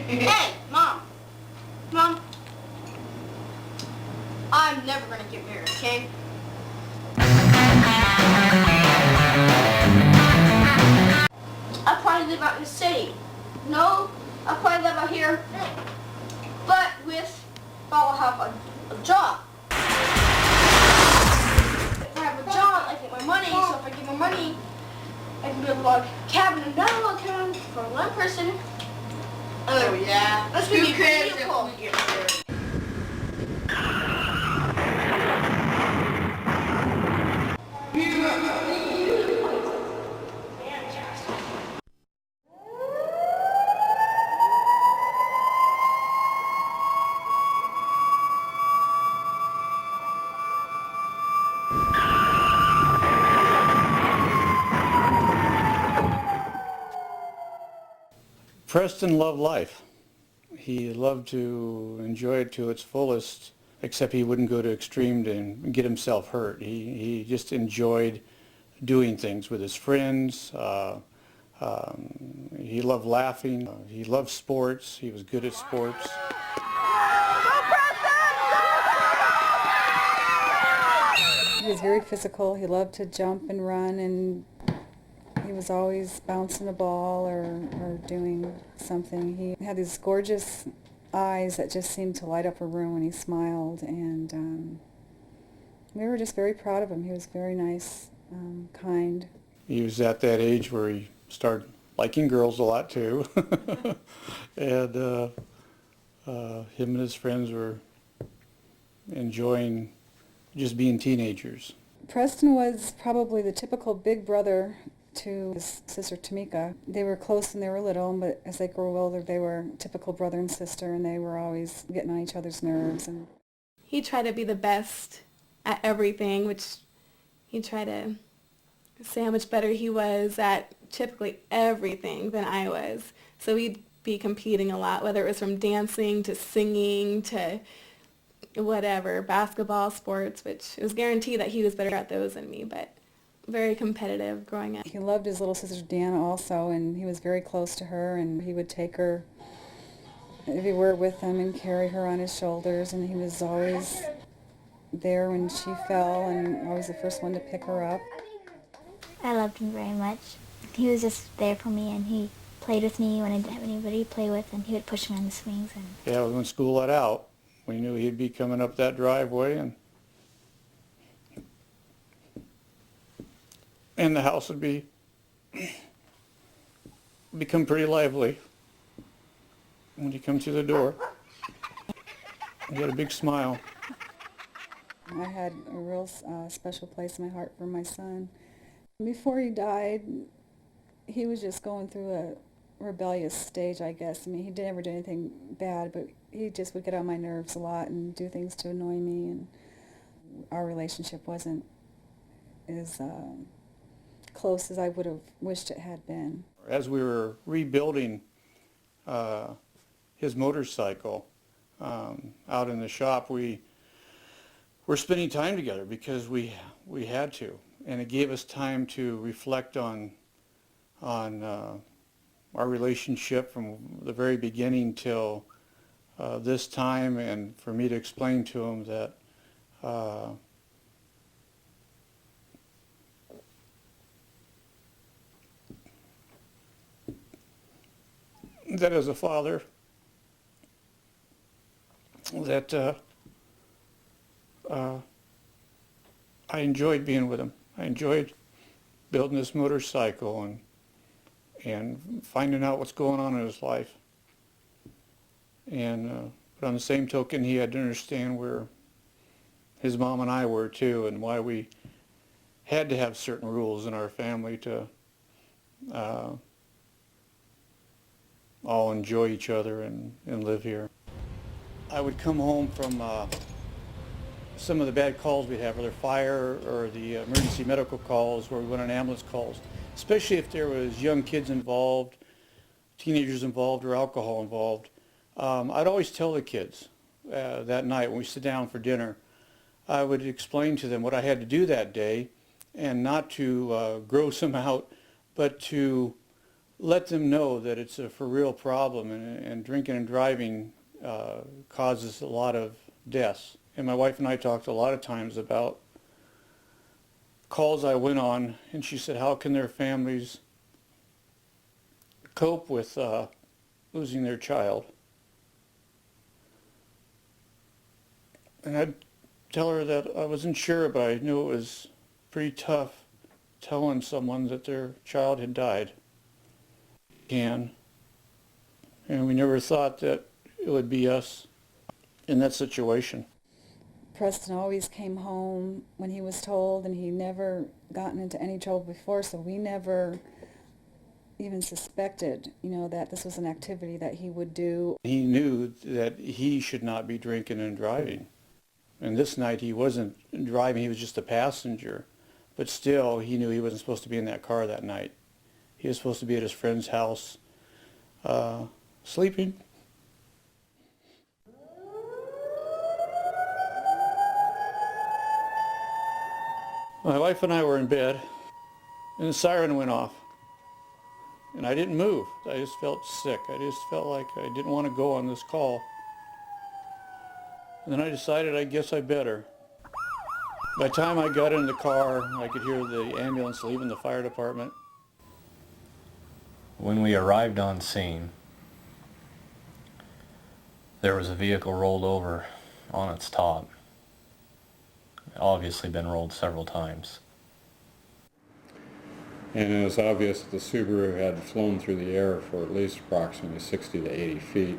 Hey, Mom. Mom. I'm never gonna get married, okay? I probably live out in the city. No, I probably live out here. But I'll have a job. If I have a job, I get my money. So if I get my money, I can build a log cabin, another log cabin for one person. Oh yeah. That's gonna be cribs beautiful. if we get married. Preston loved life. He loved to enjoy it to its fullest, except he wouldn't go to extreme and get himself hurt. He just enjoyed doing things with his friends. He loved laughing. He loved sports. He was good at sports. He was very physical. He loved to jump and run, and he was always bouncing a ball or doing something. He had these gorgeous eyes that just seemed to light up a room when he smiled, and we were just very proud of him. He was very nice, kind. He was at that age where he started liking girls a lot too. And him and his friends were enjoying just being teenagers. Preston was probably the typical big brother to his sister Tamika. They were close when they were little, but as they grew older, they were typical brother and sister, and they were always getting on each other's nerves. And he tried to be the best at everything, which he tried to say how much better he was at typically everything than I was. So we'd be competing a lot, whether it was from dancing to singing to whatever, basketball, sports, which it was guaranteed that he was better at those than me, but very competitive growing up. he loved his little sister Deanna also, and he was very close to her, and he would take her everywhere with him and carry her on his shoulders, and he was always there when she fell and always the first one to pick her up. I loved him very much. He was just there for me, and he played with me when I didn't have anybody to play with, and he would push me on the swings. And Yeah, when school let out, we knew he'd be coming up that driveway, and the house would become pretty lively when he come through the door. He had a big smile. I had a real special place in my heart for my son. Before he died, he was just going through a rebellious stage, I guess. I mean, he never did anything bad, but he just would get on my nerves a lot and do things to annoy me, and our relationship wasn't as close as I would have wished it had been. As we were rebuilding his motorcycle out in the shop, we were spending time together because we had to, and it gave us time to reflect on our relationship from the very beginning till this time, and for me to explain to him that that as a father, that I enjoyed being with him. I enjoyed building this motorcycle and finding out what's going on in his life. And but on the same token, he had to understand where his mom and I were too, and why we had to have certain rules in our family to all enjoy each other and live here. I would come home from some of the bad calls we'd have, whether fire or the emergency medical calls where we went on ambulance calls, especially if there was young kids involved, teenagers involved, or alcohol involved. I'd always tell the kids that night when we sit down for dinner, I would explain to them what I had to do that day, and not to gross them out, but to let them know that it's a for real problem, and drinking and driving causes a lot of deaths. And my wife and I talked a lot of times about calls I went on, and she said, how can their families cope with losing their child? And I'd tell her that I wasn't sure, but I knew it was pretty tough telling someone that their child had died. And we never thought that it would be us in that situation. Preston always came home when he was told, and he never gotten into any trouble before, so we never even suspected, that this was an activity that he would do. He knew that he should not be drinking and driving. And this night he wasn't driving, he was just a passenger. But still, he knew he wasn't supposed to be in that car that night. He was supposed to be at his friend's house, sleeping. My wife and I were in bed, and the siren went off. And I didn't move. I just felt sick. I just felt like I didn't want to go on this call. And then I decided I guess I better. By the time I got in the car, I could hear the ambulance leaving the fire department. When we arrived on scene, there was a vehicle rolled over on its top. Obviously been rolled several times. And it was obvious that the Subaru had flown through the air for at least approximately 60 to 80 feet,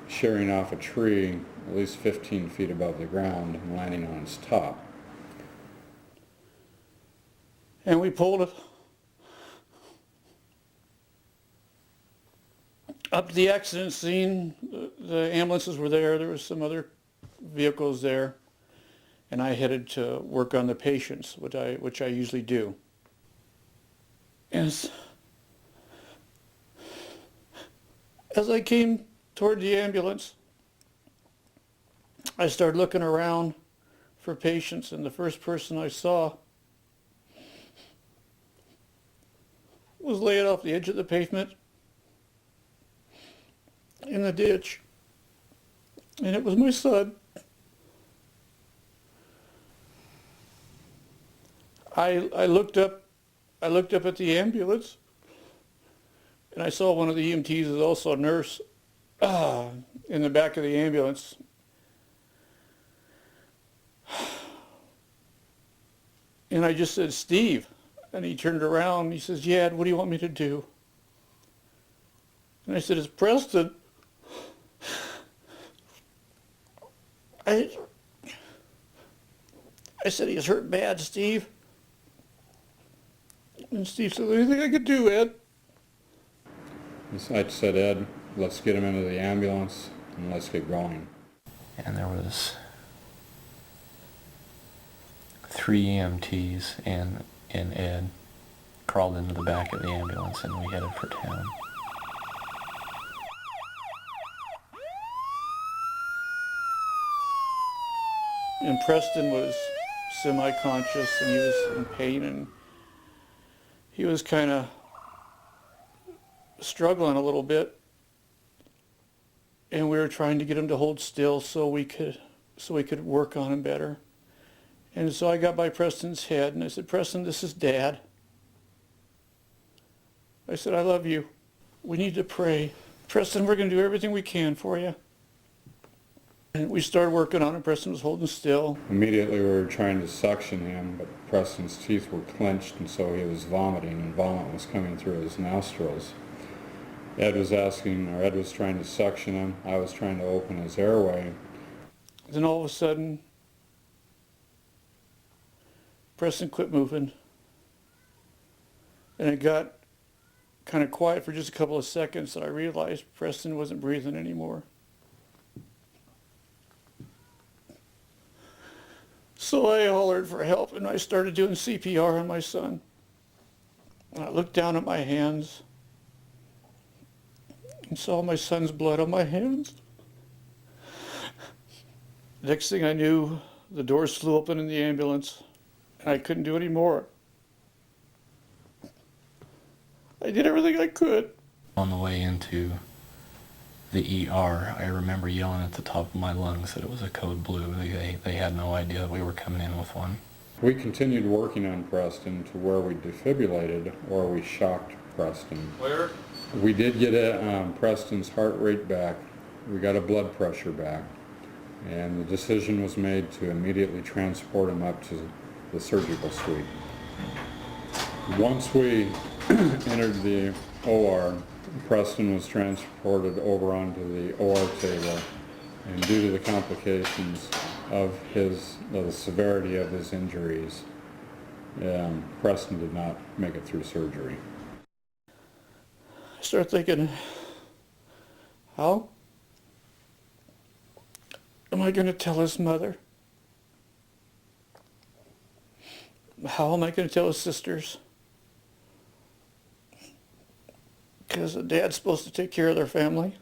shearing off a tree at least 15 feet above the ground and landing on its top. And we pulled it up to the accident scene. The ambulances were there. There was some other vehicles there. And I headed to work on the patients, which I usually do. And as I came toward the ambulance, I started looking around for patients, and the first person I saw was laying off the edge of the pavement in the ditch, and it was my son. I looked up at the ambulance, and I saw one of the EMTs is also a nurse in the back of the ambulance. And I just said, Steve. And he turned around and he says, yeah, what do you want me to do? And I said, it's Preston. I said, he's hurt bad, Steve. And Steve said, anything I could do, Ed? I said, Ed, let's get him into the ambulance and let's get going. And there was 3 EMTs and Ed crawled into the back of the ambulance, and we headed for town. And Preston was semi-conscious, and he was in pain, and he was kind of struggling a little bit. And we were trying to get him to hold still so we could work on him better. And so I got by Preston's head and I said, Preston, this is Dad. I said, I love you. We need to pray. Preston, we're going to do everything we can for you. And we started working on him. Preston was holding still. Immediately we were trying to suction him, but Preston's teeth were clenched, and so he was vomiting, and vomit was coming through his nostrils. Ed was trying to suction him. I was trying to open his airway. Then all of a sudden, Preston quit moving. And it got kind of quiet for just a couple of seconds, and I realized Preston wasn't breathing anymore. So I hollered for help, and I started doing CPR on my son. And I looked down at my hands and saw my son's blood on my hands. Next thing I knew, the doors flew open in the ambulance, and I couldn't do any more. I did everything I could. On the way into the ER, I remember yelling at the top of my lungs that it was a code blue. They had no idea we were coming in with one. We continued working on Preston to where we defibrillated or we shocked Preston. Where? We did get Preston's heart rate back. We got a blood pressure back. And the decision was made to immediately transport him up to the surgical suite. Once we entered the OR, Preston was transported over onto the OR table, and due to the complications of the severity of his injuries, Preston did not make it through surgery. I start thinking, how am I going to tell his mother? How am I going to tell his sisters? Because the dad's supposed to take care of their family.